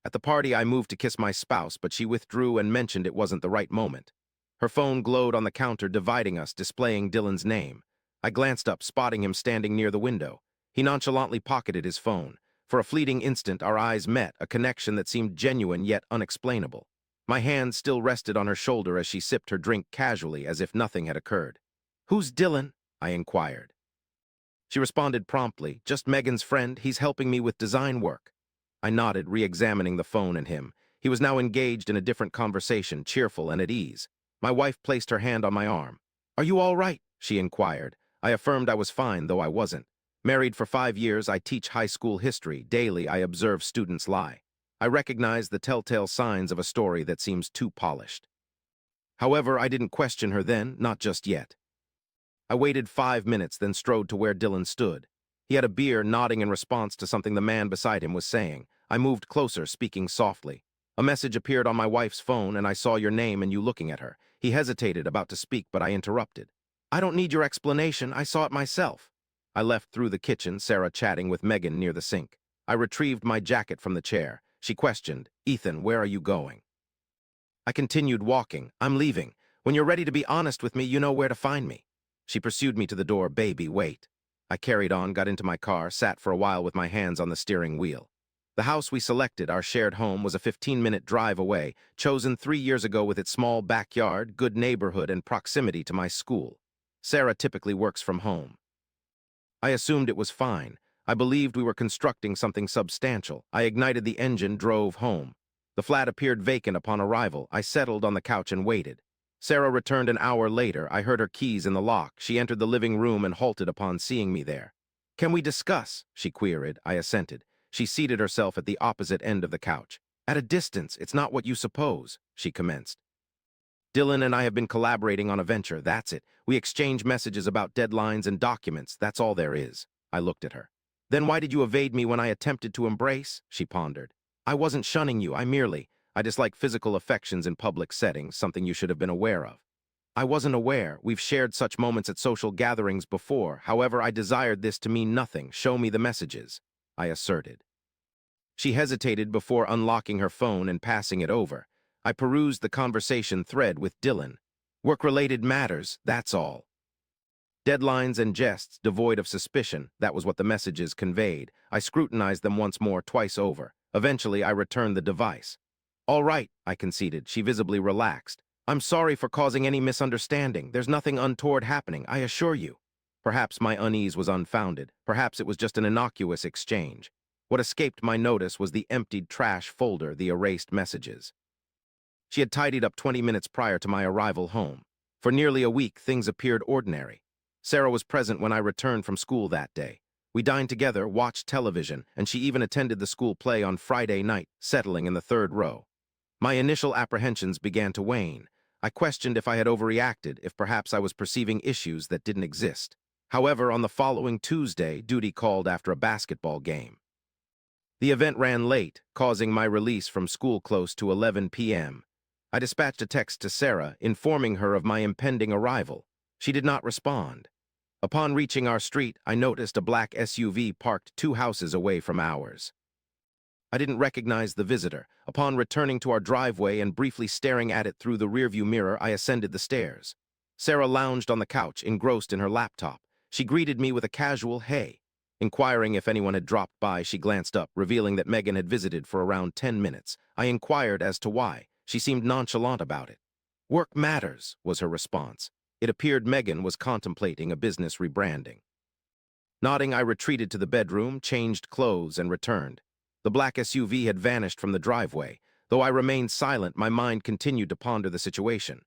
At the party, I moved to kiss my spouse, but she withdrew and mentioned it wasn't the right moment. Her phone glowed on the counter, dividing us, displaying Dylan's name. I glanced up, spotting him standing near the window. He nonchalantly pocketed his phone. For a fleeting instant, our eyes met, a connection that seemed genuine yet unexplainable. My hand still rested on her shoulder as she sipped her drink casually, as if nothing had occurred. "Who's Dylan?" I inquired. She responded promptly, "Just Megan's friend. He's helping me with design work." I nodded, re-examining the phone and him. He was now engaged in a different conversation, cheerful and at ease. My wife placed her hand on my arm. "Are you all right?" she inquired. I affirmed I was fine, though I wasn't. Married for 5 years, I teach high school history. Daily, I observe students lie. I recognize the telltale signs of a story that seems too polished. However, I didn't question her then, not just yet. I waited 5 minutes, then strode to where Dylan stood. He had a beer, nodding in response to something the man beside him was saying. I moved closer, speaking softly. "A message appeared on my wife's phone, and I saw your name and you looking at her." He hesitated, about to speak, but I interrupted. "I don't need your explanation. I saw it myself." I left through the kitchen, Sarah chatting with Megan near the sink. I retrieved my jacket from the chair. She questioned, "Ethan, where are you going?" I continued walking. "I'm leaving. When you're ready to be honest with me, you know where to find me." She pursued me to the door. "Baby, wait." I carried on, got into my car, sat for a while with my hands on the steering wheel. The house we selected, our shared home, was a 15-minute drive away, chosen 3 years ago with its small backyard, good neighborhood, and proximity to my school. Sarah typically works from home. I assumed it was fine. I believed we were constructing something substantial. I ignited the engine, drove home. The flat appeared vacant upon arrival. I settled on the couch and waited. Sarah returned an hour later. I heard her keys in the lock. She entered the living room and halted upon seeing me there. "Can we discuss?" she queried. I assented. She seated herself at the opposite end of the couch. "At a distance, it's not what you suppose," she commenced. "Dylan and I have been collaborating on a venture, that's it. We exchange messages about deadlines and documents, that's all there is." I looked at her. "Then why did you evade me when I attempted to embrace?" she pondered. "I wasn't shunning you, I dislike physical affections in public settings, something you should have been aware of." "I wasn't aware. We've shared such moments at social gatherings before. However, I desired this to mean nothing. Show me the messages," I asserted. She hesitated before unlocking her phone and passing it over. I perused the conversation thread with Dylan. "Work-related matters, that's all." Deadlines and jests devoid of suspicion, that was what the messages conveyed. I scrutinized them once more, twice over. Eventually, I returned the device. "All right," I conceded. She visibly relaxed. "I'm sorry for causing any misunderstanding. There's nothing untoward happening, I assure you." Perhaps my unease was unfounded. Perhaps it was just an innocuous exchange. What escaped my notice was the emptied trash folder, the erased messages. She had tidied up 20 minutes prior to my arrival home. For nearly a week, things appeared ordinary. Sarah was present when I returned from school that day. We dined together, watched television, and she even attended the school play on Friday night, settling in the 3rd row. My initial apprehensions began to wane. I questioned if I had overreacted, if perhaps I was perceiving issues that didn't exist. However, on the following Tuesday, duty called after a basketball game. The event ran late, causing my release from school close to 11 p.m. I dispatched a text to Sarah, informing her of my impending arrival. She did not respond. Upon reaching our street, I noticed a black SUV parked 2 houses away from ours. I didn't recognize the visitor. Upon returning to our driveway and briefly staring at it through the rearview mirror, I ascended the stairs. Sarah lounged on the couch, engrossed in her laptop. She greeted me with a casual "hey." Inquiring if anyone had dropped by, she glanced up, revealing that Megan had visited for around 10 minutes. I inquired as to why. She seemed nonchalant about it. "Work matters," was her response. It appeared Megan was contemplating a business rebranding. Nodding, I retreated to the bedroom, changed clothes, and returned. The black SUV had vanished from the driveway. Though I remained silent, my mind continued to ponder the situation.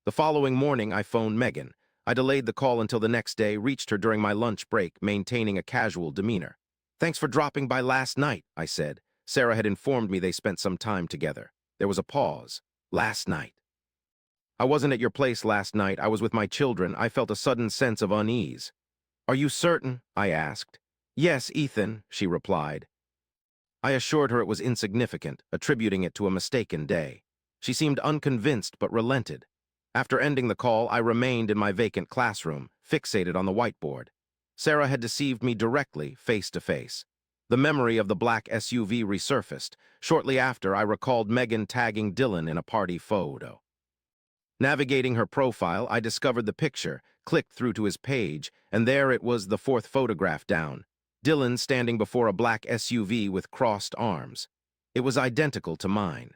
The following morning, I phoned Megan. I delayed the call until the next day, reached her during my lunch break, maintaining a casual demeanor. "Thanks for dropping by last night," I said. Sarah had informed me they spent some time together. There was a pause. "Last night." "I wasn't at your place last night. I was with my children." I felt a sudden sense of unease. "Are you certain?" I asked. "Yes, Ethan," she replied. I assured her it was insignificant, attributing it to a mistaken day. She seemed unconvinced but relented. After ending the call, I remained in my vacant classroom, fixated on the whiteboard. Sarah had deceived me directly, face to face. The memory of the black SUV resurfaced. Shortly after, I recalled Megan tagging Dylan in a party photo. Navigating her profile, I discovered the picture, clicked through to his page, and there it was, the fourth photograph down. Dylan standing before a black SUV with crossed arms. It was identical to mine.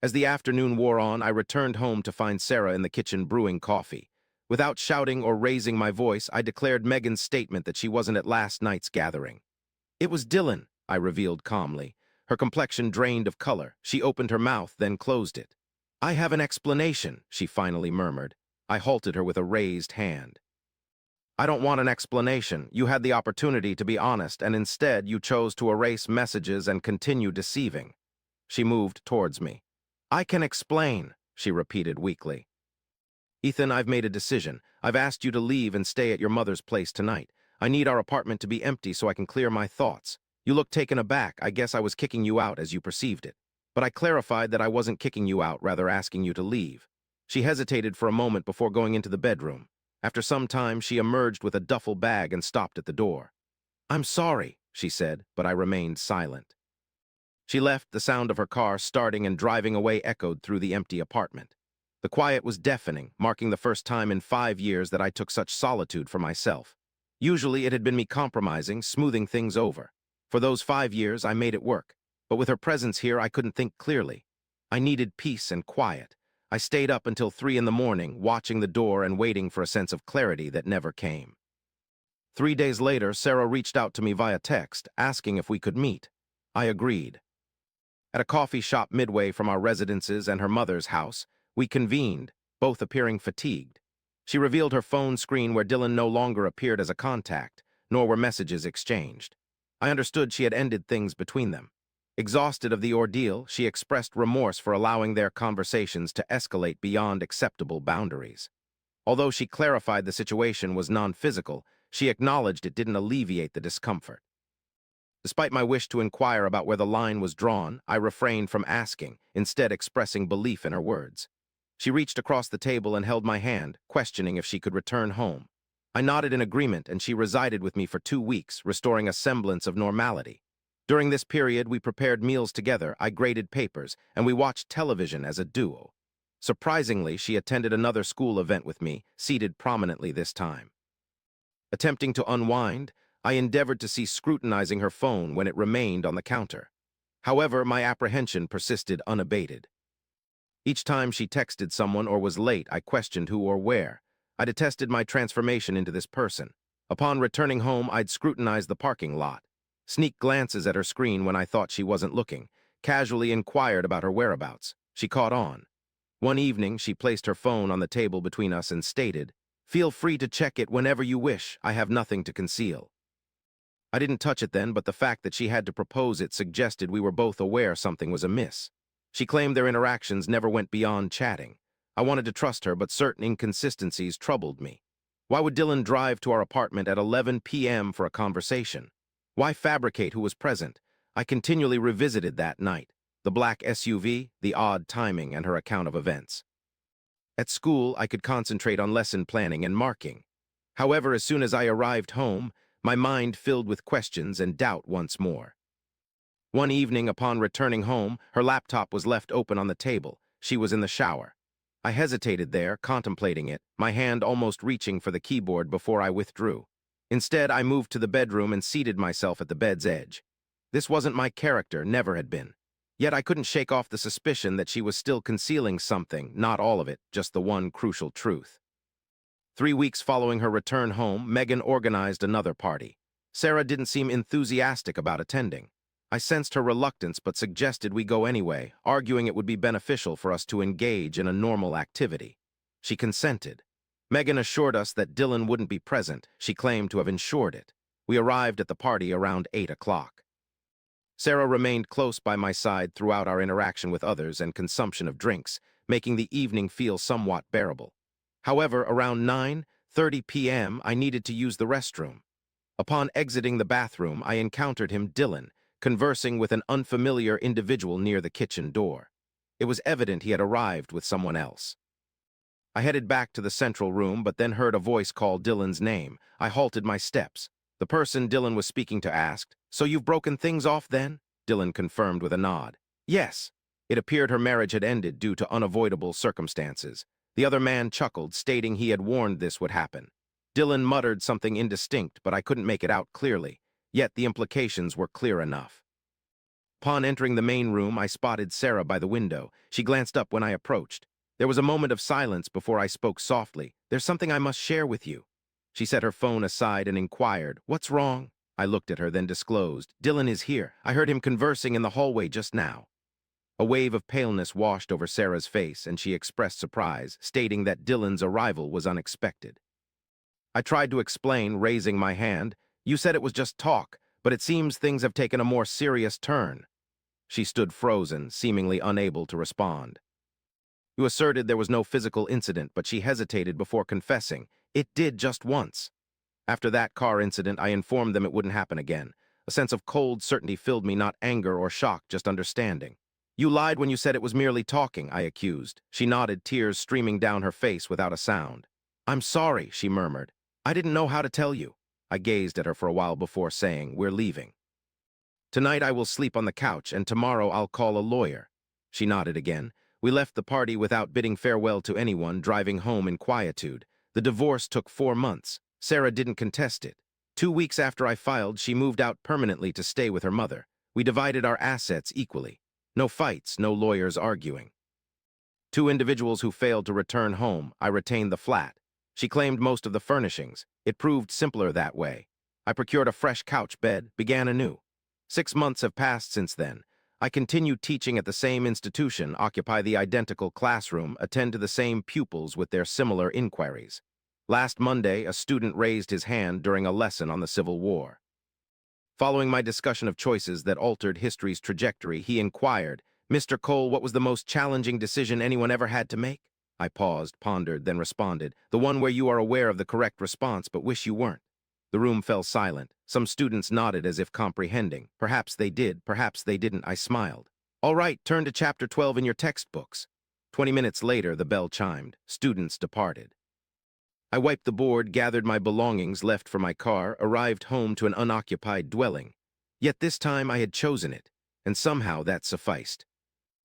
As the afternoon wore on, I returned home to find Sarah in the kitchen brewing coffee. Without shouting or raising my voice, I declared Megan's statement that she wasn't at last night's gathering. "It was Dylan," I revealed calmly. Her complexion drained of color. She opened her mouth, then closed it. "I have an explanation," she finally murmured. I halted her with a raised hand. "I don't want an explanation. You had the opportunity to be honest, and instead you chose to erase messages and continue deceiving." She moved towards me. "I can explain," she repeated weakly. "Ethan, I've made a decision. I've asked you to leave and stay at your mother's place tonight. I need our apartment to be empty so I can clear my thoughts. You look taken aback. I guess I was kicking you out as you perceived it. But I clarified that I wasn't kicking you out, rather asking you to leave." She hesitated for a moment before going into the bedroom. After some time, she emerged with a duffel bag and stopped at the door. "I'm sorry," she said, but I remained silent. She left. The sound of her car starting and driving away echoed through the empty apartment. The quiet was deafening, marking the first time in 5 years that I took such solitude for myself. Usually it had been me compromising, smoothing things over. For those 5 years, I made it work. But with her presence here, I couldn't think clearly. I needed peace and quiet. I stayed up until 3 in the morning, watching the door and waiting for a sense of clarity that never came. 3 days later, Sarah reached out to me via text, asking if we could meet. I agreed. At a coffee shop midway from our residences and her mother's house, we convened, both appearing fatigued. She revealed her phone screen where Dylan no longer appeared as a contact, nor were messages exchanged. I understood she had ended things between them. Exhausted of the ordeal, she expressed remorse for allowing their conversations to escalate beyond acceptable boundaries. Although she clarified the situation was non-physical, she acknowledged it didn't alleviate the discomfort. Despite my wish to inquire about where the line was drawn, I refrained from asking, instead expressing belief in her words. She reached across the table and held my hand, questioning if she could return home. I nodded in agreement, and she resided with me for 2 weeks, restoring a semblance of normality. During this period, we prepared meals together, I graded papers, and we watched television as a duo. Surprisingly, she attended another school event with me, seated prominently this time. Attempting to unwind, I endeavored to cease scrutinizing her phone when it remained on the counter. However, my apprehension persisted unabated. Each time she texted someone or was late, I questioned who or where. I detested my transformation into this person. Upon returning home, I'd scrutinize the parking lot, sneak glances at her screen when I thought she wasn't looking, casually inquired about her whereabouts. She caught on. One evening, she placed her phone on the table between us and stated, "Feel free to check it whenever you wish. I have nothing to conceal." I didn't touch it then, but the fact that she had to propose it suggested we were both aware something was amiss. She claimed their interactions never went beyond chatting. I wanted to trust her, but certain inconsistencies troubled me. Why would Dylan drive to our apartment at 11 p.m. for a conversation? Why fabricate who was present? I continually revisited that night. The black SUV, the odd timing, and her account of events. At school, I could concentrate on lesson planning and marking. However, as soon as I arrived home, my mind filled with questions and doubt once more. One evening, upon returning home, her laptop was left open on the table. She was in the shower. I hesitated there, contemplating it, my hand almost reaching for the keyboard before I withdrew. Instead, I moved to the bedroom and seated myself at the bed's edge. This wasn't my character, never had been. Yet I couldn't shake off the suspicion that she was still concealing something, not all of it, just the one crucial truth. 3 weeks following her return home, Megan organized another party. Sarah didn't seem enthusiastic about attending. I sensed her reluctance but suggested we go anyway, arguing it would be beneficial for us to engage in a normal activity. She consented. Megan assured us that Dylan wouldn't be present. She claimed to have ensured it. We arrived at the party around 8 o'clock. Sarah remained close by my side throughout our interaction with others and consumption of drinks, making the evening feel somewhat bearable. However, around 9:30 p.m., I needed to use the restroom. Upon exiting the bathroom, I encountered him, Dylan, conversing with an unfamiliar individual near the kitchen door. It was evident he had arrived with someone else. I headed back to the central room, but then heard a voice call Dylan's name. I halted my steps. The person Dylan was speaking to asked, "So you've broken things off then?" Dylan confirmed with a nod. "Yes." It appeared her marriage had ended due to unavoidable circumstances. The other man chuckled, stating he had warned this would happen. Dylan muttered something indistinct, but I couldn't make it out clearly, yet the implications were clear enough. Upon entering the main room, I spotted Sarah by the window. She glanced up when I approached. There was a moment of silence before I spoke softly. "There's something I must share with you." She set her phone aside and inquired, "What's wrong?" I looked at her, then disclosed, "Dylan is here. I heard him conversing in the hallway just now." A wave of paleness washed over Sarah's face, and she expressed surprise, stating that Dylan's arrival was unexpected. I tried to explain, raising my hand. "You said it was just talk, but it seems things have taken a more serious turn." She stood frozen, seemingly unable to respond. You asserted there was no physical incident, but she hesitated before confessing. "It did just once." After that car incident, I informed them it wouldn't happen again. A sense of cold certainty filled me, not anger or shock, just understanding. "You lied when you said it was merely talking," I accused. She nodded, tears streaming down her face without a sound. "I'm sorry," she murmured. "I didn't know how to tell you." I gazed at her for a while before saying, "We're leaving. Tonight I will sleep on the couch, and tomorrow I'll call a lawyer." She nodded again. We left the party without bidding farewell to anyone, driving home in quietude. The divorce took 4 months. Sarah didn't contest it. 2 weeks after I filed, she moved out permanently to stay with her mother. We divided our assets equally. No fights, no lawyers arguing. 2 individuals who failed to return home. I retained the flat. She claimed most of the furnishings. It proved simpler that way. I procured a fresh couch bed, began anew. 6 months have passed since then. I continue teaching at the same institution, occupy the identical classroom, attend to the same pupils with their similar inquiries. Last Monday, a student raised his hand during a lesson on the Civil War. Following my discussion of choices that altered history's trajectory, he inquired, "Mr. Cole, what was the most challenging decision anyone ever had to make?" I paused, pondered, then responded, "The one where you are aware of the correct response but wish you weren't." The room fell silent. Some students nodded as if comprehending. Perhaps they did, perhaps they didn't. I smiled. "All right, turn to chapter 12 in your textbooks." 20 minutes later, the bell chimed. Students departed. I wiped the board, gathered my belongings left for my car, arrived home to an unoccupied dwelling. Yet this time I had chosen it, and somehow that sufficed.